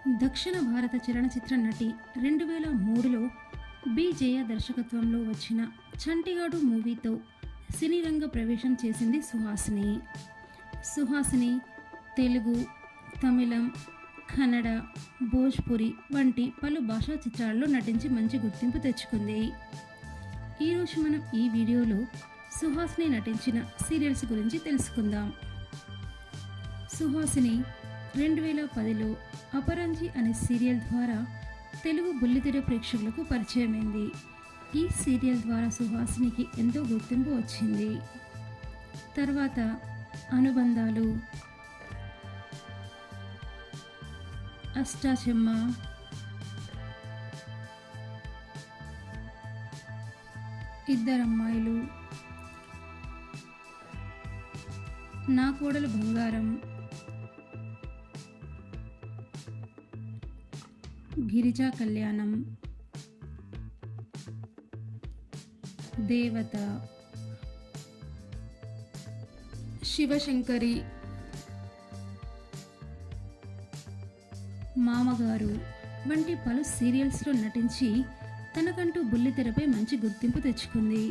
దక్షిణ భారత చలనచిత్ర నటి 2003లో బి జయ దర్శకత్వంలో వచ్చిన చంటిగాడు మూవీతో సినీ రంగ ప్రవేశం చేసింది సుహాసిని. సుహాసిని తెలుగు, తమిళం, కన్నడ, భోజ్పురి వంటి పలు భాషా చిత్రాల్లో నటించి మంచి గుర్తింపు తెచ్చుకుంది. ఈరోజు మనం ఈ వీడియోలో సుహాసిని నటించిన సీరియల్స్ గురించి తెలుసుకుందాం. సుహాసిని 2010లో అపరంజి అనే సీరియల్ ద్వారా తెలుగు బుల్లితెర ప్రేక్షకులకు పరిచయమైంది. ఈ సీరియల్ ద్వారా సుహాసినికి ఎంతో గుర్తింపు వచ్చింది. తర్వాత అనుబంధాలు, అష్టాచెమ్మ, ఇద్దరమ్మాయిలు, నా కోడలు బంగారం, గిరిజా కళ్యాణం, దేవత, శివశంకరి, మామగారు వంటి పలు సీరియల్స్లో నటించి తనకంటూ బుల్లితెరపై మంచి గుర్తింపు తెచ్చుకుంది.